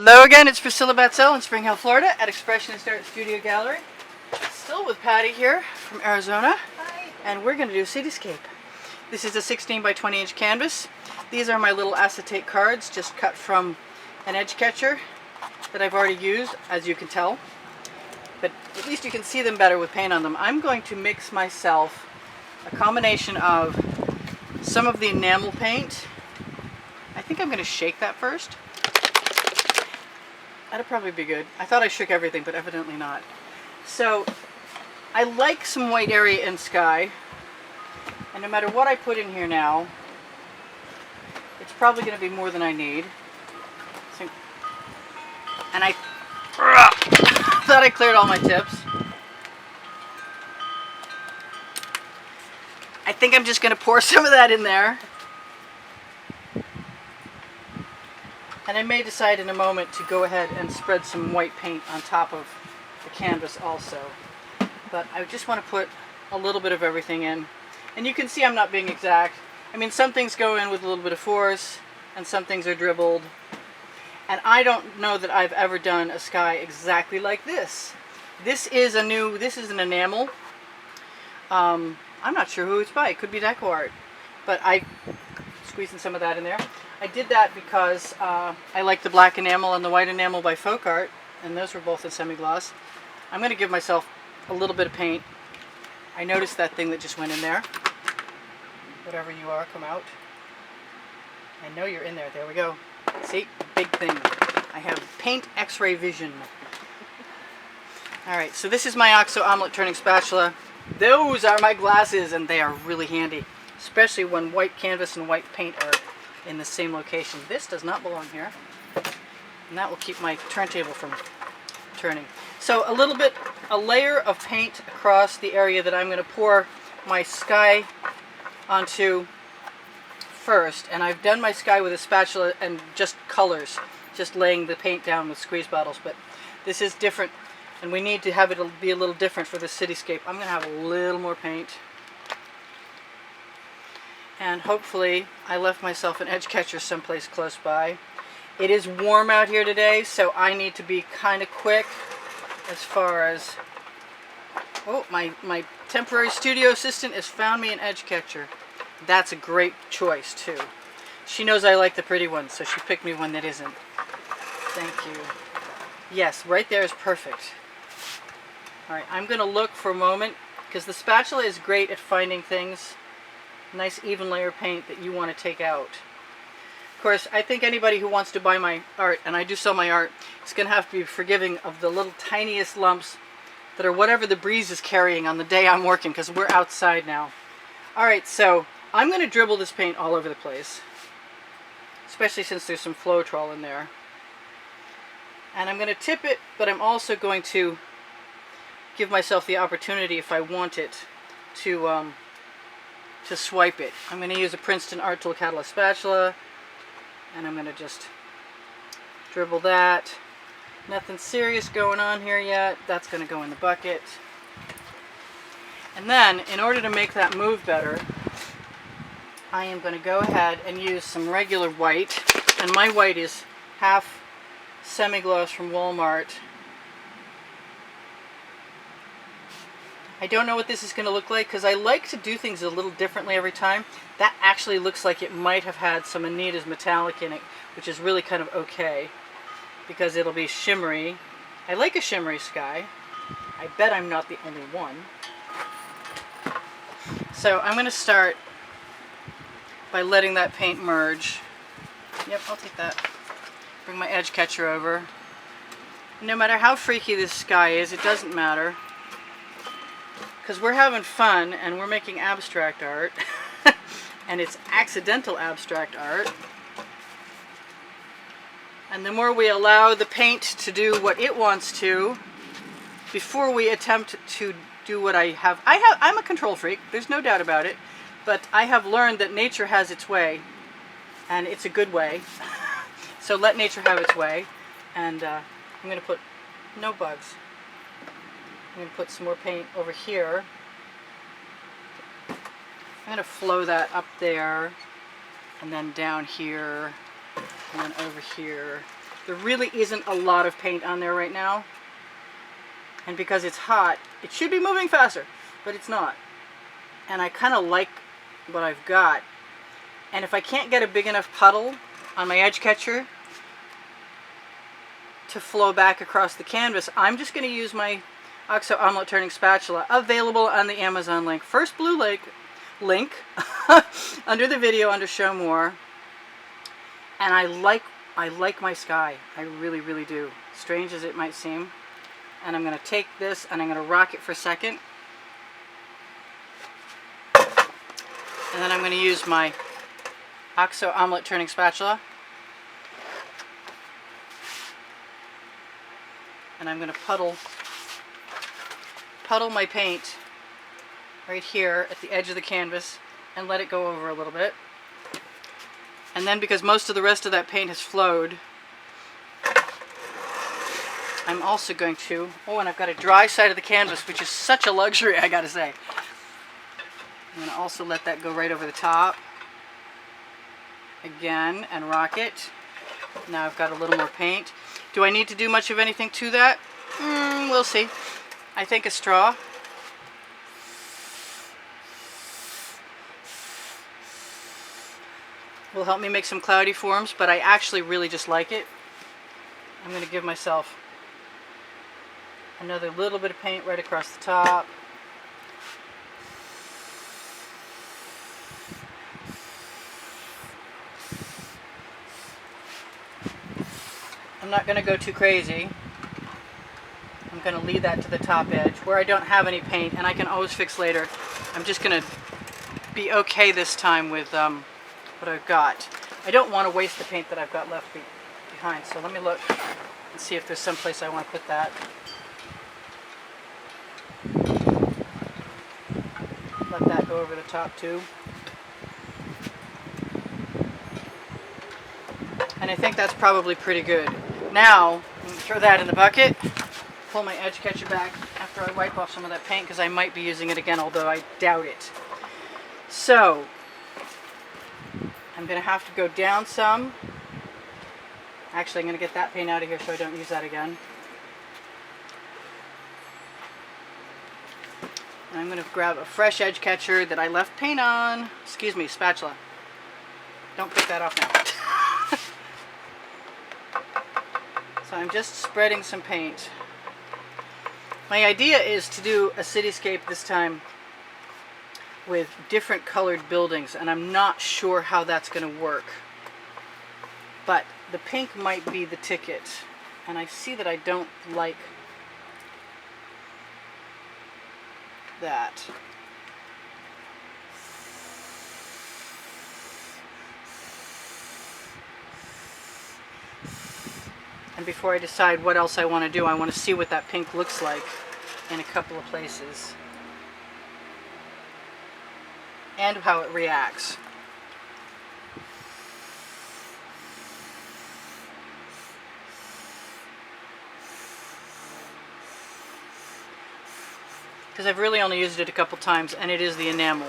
Hello again, it's Priscilla Batzell in Spring Hill, Florida at Expressionist Art Studio Gallery. Still with Patty here from Arizona. Hi. And we're going to do cityscape. This is a 16 by 20 inch canvas. These are my little acetate cards just cut from an edge catcher that I've already used, as you can tell. But at least you can see them better with paint on them. I'm going to mix myself a combination of some of the enamel paint. I think I'm going to shake that first. That'd probably be good. I thought I shook everything, but evidently not. So, I like some white area in sky. And no matter what I put in here now, it's probably going to be more than I need. So, and I thought I cleared all my tips. I think I'm just going to pour some of that in there. And I may decide in a moment to go ahead and spread some white paint on top of the canvas also. But I just want to put a little bit of everything in. And you can see I'm not being exact. I mean, some things go in with a little bit of force, and some things are dribbled. And I don't know that I've ever done a sky exactly like this. This is an enamel. I'm not sure who it's by. It could be Deco Art. But I'm squeezing some of that in there. I did that because I like the black enamel and the white enamel by Folk Art, and those were both in semi-gloss. I'm going to give myself a little bit of paint. I noticed that thing that just went in there. Whatever you are, come out. I know you're in there. There we go. See? Big thing. I have paint x-ray vision. Alright, so this is my OXO omelet turning spatula. Those are my glasses, and they are really handy, especially when white canvas and white paint are in the same location. This does not belong here, and that will keep my turntable from turning. So a layer of paint across the area that I'm going to pour my sky onto first, and I've done my sky with a spatula and just colors, just laying the paint down with squeeze bottles, but this is different, and we need to have it be a little different for this cityscape. I'm going to have a little more paint. And hopefully I left myself an edge catcher someplace close by. It is warm out here today, so I need to be kind of quick as far as... Oh, my temporary studio assistant has found me an edge catcher. That's a great choice, too. She knows I like the pretty ones, so she picked me one that isn't. Thank you. Yes, right there is perfect. Alright, I'm going to look for a moment, because the spatula is great at finding things. Nice even layer of paint that you want to take out. Of course, I think anybody who wants to buy my art, and I do sell my art, is going to have to be forgiving of the little tiniest lumps that are whatever the breeze is carrying on the day I'm working, because we're outside now. Alright, so I'm going to dribble this paint all over the place, especially since there's some Floetrol in there. And I'm going to tip it, but I'm also going to give myself the opportunity, if I want it, to swipe it. I'm going to use a Princeton Art Tool Catalyst spatula, and I'm going to just dribble that. Nothing serious going on here yet. That's going to go in the bucket. And then, in order to make that move better, I am going to go ahead and use some regular white, and my white is half semi-gloss from Walmart. I don't know what this is going to look like, because I like to do things a little differently every time. That actually looks like it might have had some Anita's metallic in it, which is really kind of okay, because it'll be shimmery. I like a shimmery sky. I bet I'm not the only one. So I'm going to start by letting that paint merge. Yep, I'll take that. Bring my edge catcher over. No matter how freaky this sky is, it doesn't matter, because we're having fun and we're making abstract art. And it's accidental abstract art. And the more we allow the paint to do what it wants to, before we attempt to do what I'm a control freak, there's no doubt about it, but I have learned that nature has its way, and it's a good way. So let nature have its way, and I'm going to put no bugs. I'm going to put some more paint over here. I'm going to flow that up there, and then down here, and then over here. There really isn't a lot of paint on there right now. And because it's hot, it should be moving faster, but it's not. And I kind of like what I've got. And if I can't get a big enough puddle on my edge catcher to flow back across the canvas, I'm just going to use my OXO omelet turning spatula, available on the Amazon link. First blue link under the video under show more. And I like my sky. I really, really do. Strange as it might seem. And I'm going to take this and I'm going to rock it for a second. And then I'm going to use my OXO omelet turning spatula. And I'm going to puddle my paint right here at the edge of the canvas and let it go over a little bit. And then, because most of the rest of that paint has flowed, I'm also going to, and I've got a dry side of the canvas, which is such a luxury, I gotta say. I'm going to also let that go right over the top again and rock it. Now I've got a little more paint. Do I need to do much of anything to that? We'll see. I think a straw. Will help me make some cloudy forms, but I actually really just like it. I'm going to give myself another little bit of paint right across the top. I'm not going to go too crazy. I'm going to leave that to the top edge where I don't have any paint, and I can always fix later. I'm just going to be okay this time with what I've got. I don't want to waste the paint that I've got left behind, so let me look and see if there's some place I want to put that. Let that go over the top too. And I think that's probably pretty good. Now, I'm going to throw that in the bucket, pull my edge catcher back after I wipe off some of that paint, because I might be using it again, although I doubt it. So, I'm going to have to go down some. Actually, I'm going to get that paint out of here so I don't use that again. And I'm going to grab a fresh edge catcher that I left paint on. Excuse me, spatula. Don't pick that off now. So I'm just spreading some paint. My idea is to do a cityscape this time with different colored buildings, and I'm not sure how that's going to work. But the pink might be the ticket, and I see that I don't like that. And before I decide what else I want to do, I want to see what that pink looks like in a couple of places. And how it reacts. Because I've really only used it a couple times, and it is the enamel.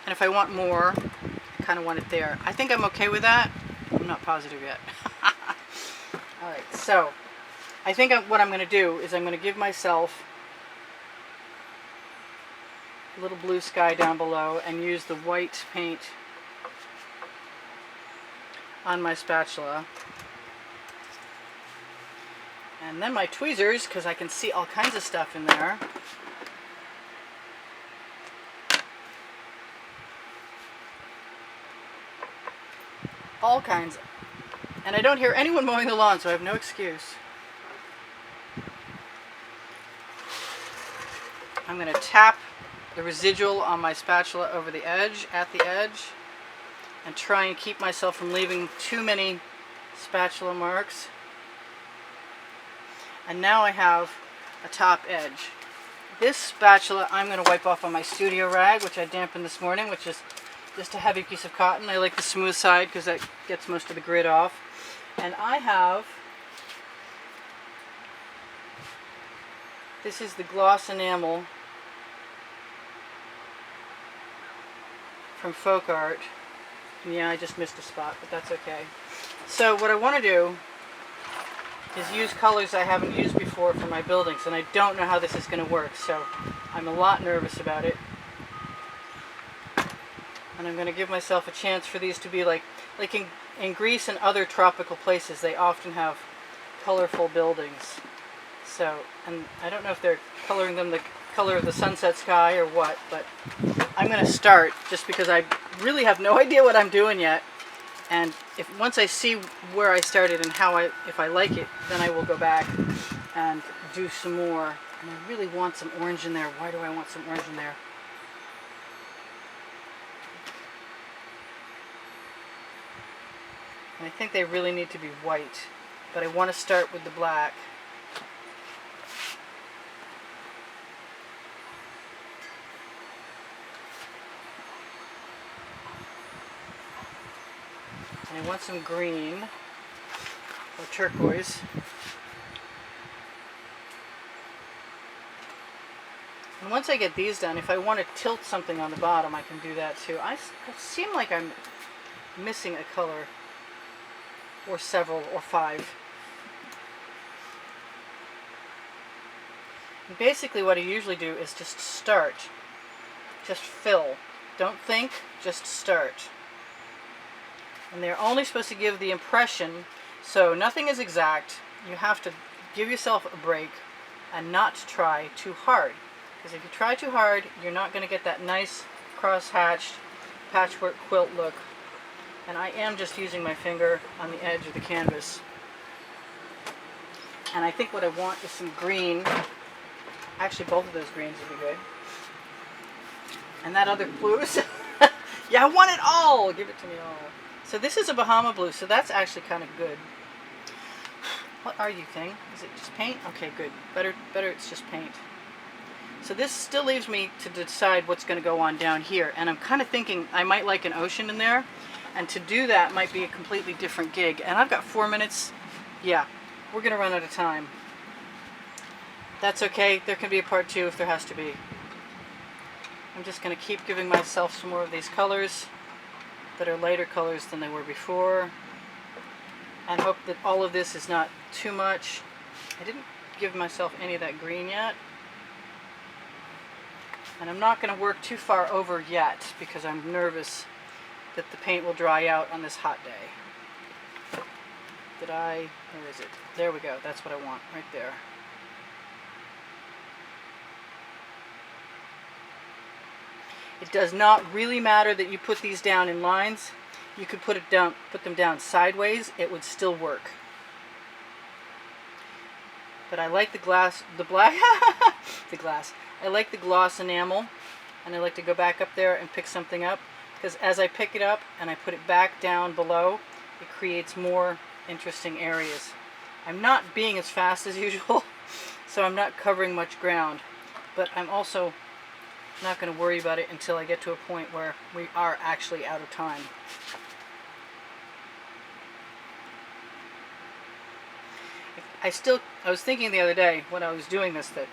And if I want more, I kind of want it there. I think I'm okay with that. I'm not positive yet. Alright, so I think what I'm going to do is I'm going to give myself a little blue sky down below and use the white paint on my spatula. And then my tweezers, because I can see all kinds of stuff in there. All kinds. And I don't hear anyone mowing the lawn, so I have no excuse. I'm going to tap the residual on my spatula over the edge, at the edge, and try and keep myself from leaving too many spatula marks. And now I have a top edge. This spatula I'm going to wipe off on my studio rag, which I dampened this morning, which is just a heavy piece of cotton. I like the smooth side because that gets most of the grit off. And I have, this is the gloss enamel from Folk Art. Yeah, I just missed a spot, but that's okay. So what I want to do is use colors I haven't used before for my buildings, and I don't know how this is going to work, so I'm a lot nervous about it. And I'm going to give myself a chance for these to be like in Greece and other tropical places, they often have colorful buildings. So, and I don't know if they're coloring them the color of the sunset sky or what, but I'm going to start just because I really have no idea what I'm doing yet. And once I see where I started and if I like it, then I will go back and do some more. And I really want some orange in there. Why do I want some orange in there? And I think they really need to be white, but I want to start with the black. And I want some green or turquoise. And once I get these done, if I want to tilt something on the bottom, I can do that too. I seem like I'm missing a color, or several, or 5. And basically what I usually do is just start. Just fill. Don't think, just start. And they're only supposed to give the impression, so nothing is exact. You have to give yourself a break and not try too hard. Because if you try too hard, you're not going to get that nice cross-hatched patchwork quilt look. And I am just using my finger on the edge of the canvas. And I think what I want is some green. Actually, both of those greens would be good. And that other blue is... yeah, I want it all! Give it to me all. So this is a Bahama blue, so that's actually kind of good. What are you, thing? Is it just paint? Okay, good. Better it's just paint. So this still leaves me to decide what's going to go on down here. And I'm kind of thinking I might like an ocean in there. And to do that might be a completely different gig. And I've got 4 minutes. Yeah, we're going to run out of time. That's okay. There can be a part 2 if there has to be. I'm just going to keep giving myself some more of these colors that are lighter colors than they were before. And hope that all of this is not too much. I didn't give myself any of that green yet. And I'm not going to work too far over yet because I'm nervous that the paint will dry out on this hot day. Where is it? There we go. That's what I want, right there. It does not really matter that you put these down in lines. You could put them down sideways. It would still work. But I like the glass, the glass. I like the gloss enamel, and I like to go back up there and pick something up, because as I pick it up and I put it back down below, it creates more interesting areas. I'm not being as fast as usual, so I'm not covering much ground, but I'm also not going to worry about it until I get to a point where we are actually out of time. I was thinking the other day when I was doing this that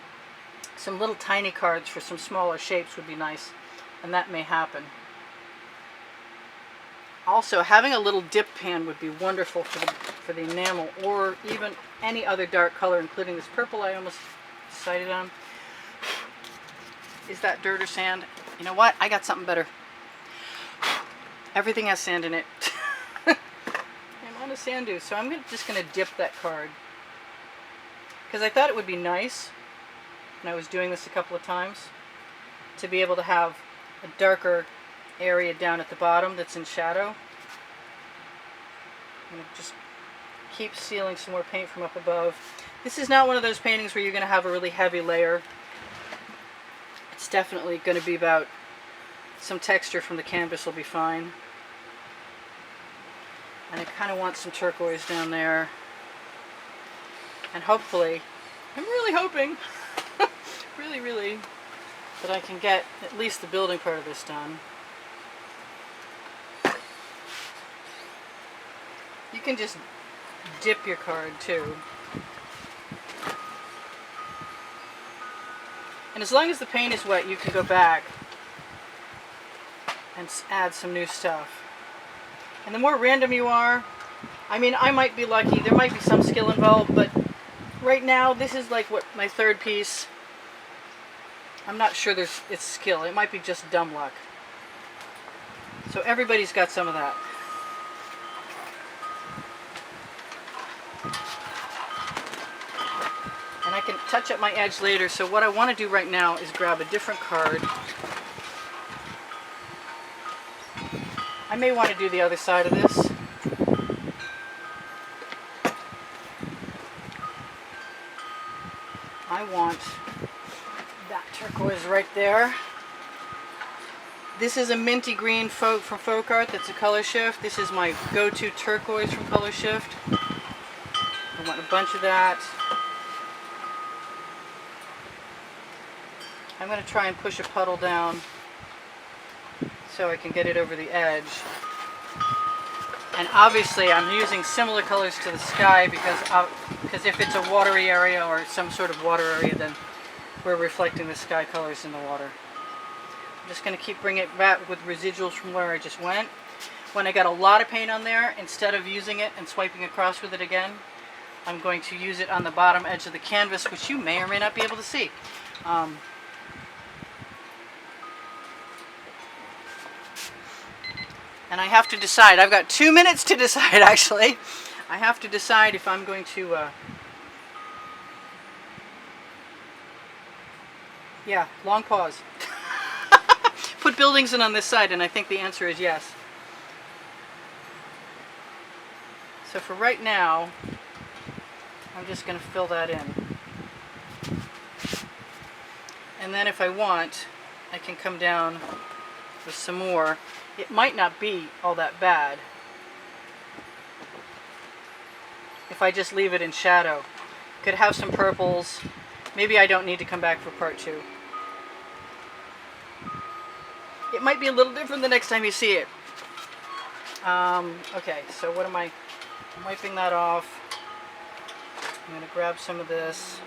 some little tiny cards for some smaller shapes would be nice, and that may happen. Also, having a little dip pan would be wonderful for the enamel, or even any other dark color, including this purple I almost decided on. Is that dirt or sand? You know what? I got something better. Everything has sand in it. I'm on a sand dune, so I'm just going to dip that card. Because I thought it would be nice, when I was doing this a couple of times, to be able to have a darker area down at the bottom that's in shadow. I'm going to just keep sealing some more paint from up above. This is not one of those paintings where you're going to have a really heavy layer. It's definitely going to be about some texture from the canvas will be fine. And I kind of want some turquoise down there. And hopefully, I'm really hoping, really, that I can get at least the building part of this done. You can just dip your card too. And as long as the paint is wet, you can go back and add some new stuff. And the more random you are, I mean, I might be lucky. There might be some skill involved, but right now, this is like what my third piece. I'm not sure it's skill. It might be just dumb luck. So everybody's got some of that. And I can touch up my edge later. So what I want to do right now is grab a different card. I may want to do the other side of this. I want that turquoise right there. This is a minty green from Folk Art. That's a color shift. This is my go-to turquoise from Color Shift. I want a bunch of that. I'm going to try and push a puddle down so I can get it over the edge. And obviously I'm using similar colors to the sky because if it's a watery area or some sort of water area, then we're reflecting the sky colors in the water. I'm just going to keep bringing it back with residuals from where I just went. When I got a lot of paint on there, instead of using it and swiping across with it again, I'm going to use it on the bottom edge of the canvas, which you may or may not be able to see. And I have to decide. I've got 2 minutes to decide, actually. I have to decide if I'm going to... yeah, long pause. Put buildings in on this side, and I think the answer is yes. So for right now, I'm just going to fill that in. And then if I want, I can come down with some more. It might not be all that bad if I just leave it in shadow. Could have some purples. Maybe I don't need to come back for part 2. It might be a little different the next time you see it. Okay, so what am I? I'm wiping that off. I'm going to grab some of this.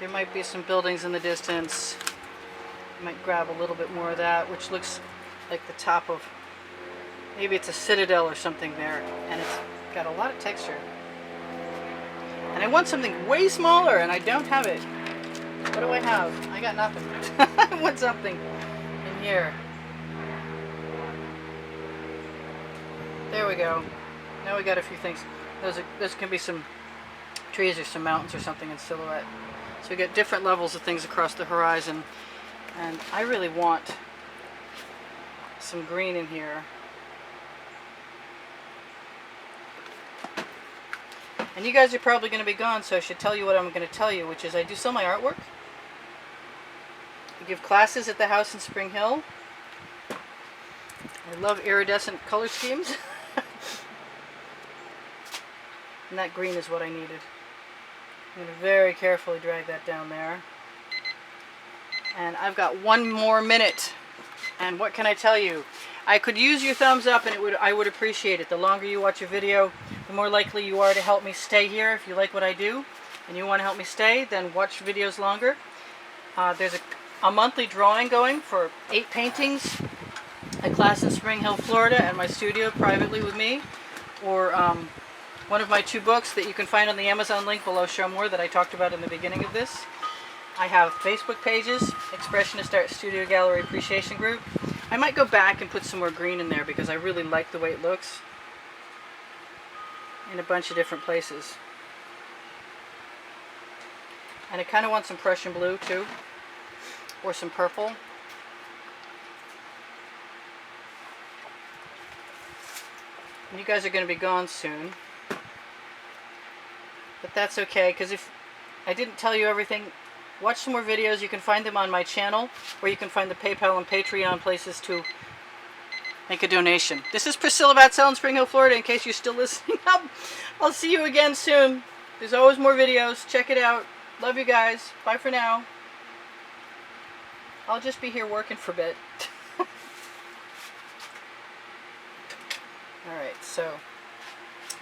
There might be some buildings in the distance. I might grab a little bit more of that, which looks like the top of, maybe it's a citadel or something there, and it's got a lot of texture. And I want something way smaller, and I don't have it. What do I have? I got nothing. I want something in here. There we go. Now we got a few things. Those can be some trees or some mountains or something in silhouette. So we get different levels of things across the horizon. And I really want some green in here. And you guys are probably going to be gone, so I should tell you what I'm going to tell you, which is I do sell my artwork. I give classes at the house in Spring Hill. I love iridescent color schemes. And that green is what I needed. I'm going to very carefully drag that down there. And I've got 1 more minute. And what can I tell you? I could use your thumbs up, and I would appreciate it. The longer you watch a video, the more likely you are to help me stay here. If you like what I do and you want to help me stay, then watch videos longer. There's a monthly drawing going for 8 paintings, a class in Spring Hill, Florida, at my studio privately with me, or one of my 2 books that you can find on the Amazon link below Show More that I talked about in the beginning of this. I have Facebook pages, Expressionist Art Studio Gallery Appreciation Group. I might go back and put some more green in there because I really like the way it looks in a bunch of different places. And I kind of want some Prussian blue too, or some purple. And you guys are going to be gone soon. But that's okay, because if I didn't tell you everything, watch some more videos. You can find them on my channel, or you can find the PayPal and Patreon places to make a donation. This is Priscilla Batzell in Spring Hill, Florida, in case you're still listening up. I'll see you again soon. There's always more videos. Check it out. Love you guys. Bye for now. I'll just be here working for a bit. Alright, so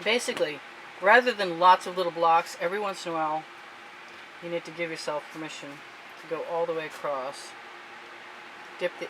basically, rather than lots of little blocks, every once in a while, you need to give yourself permission to go all the way across. Dip the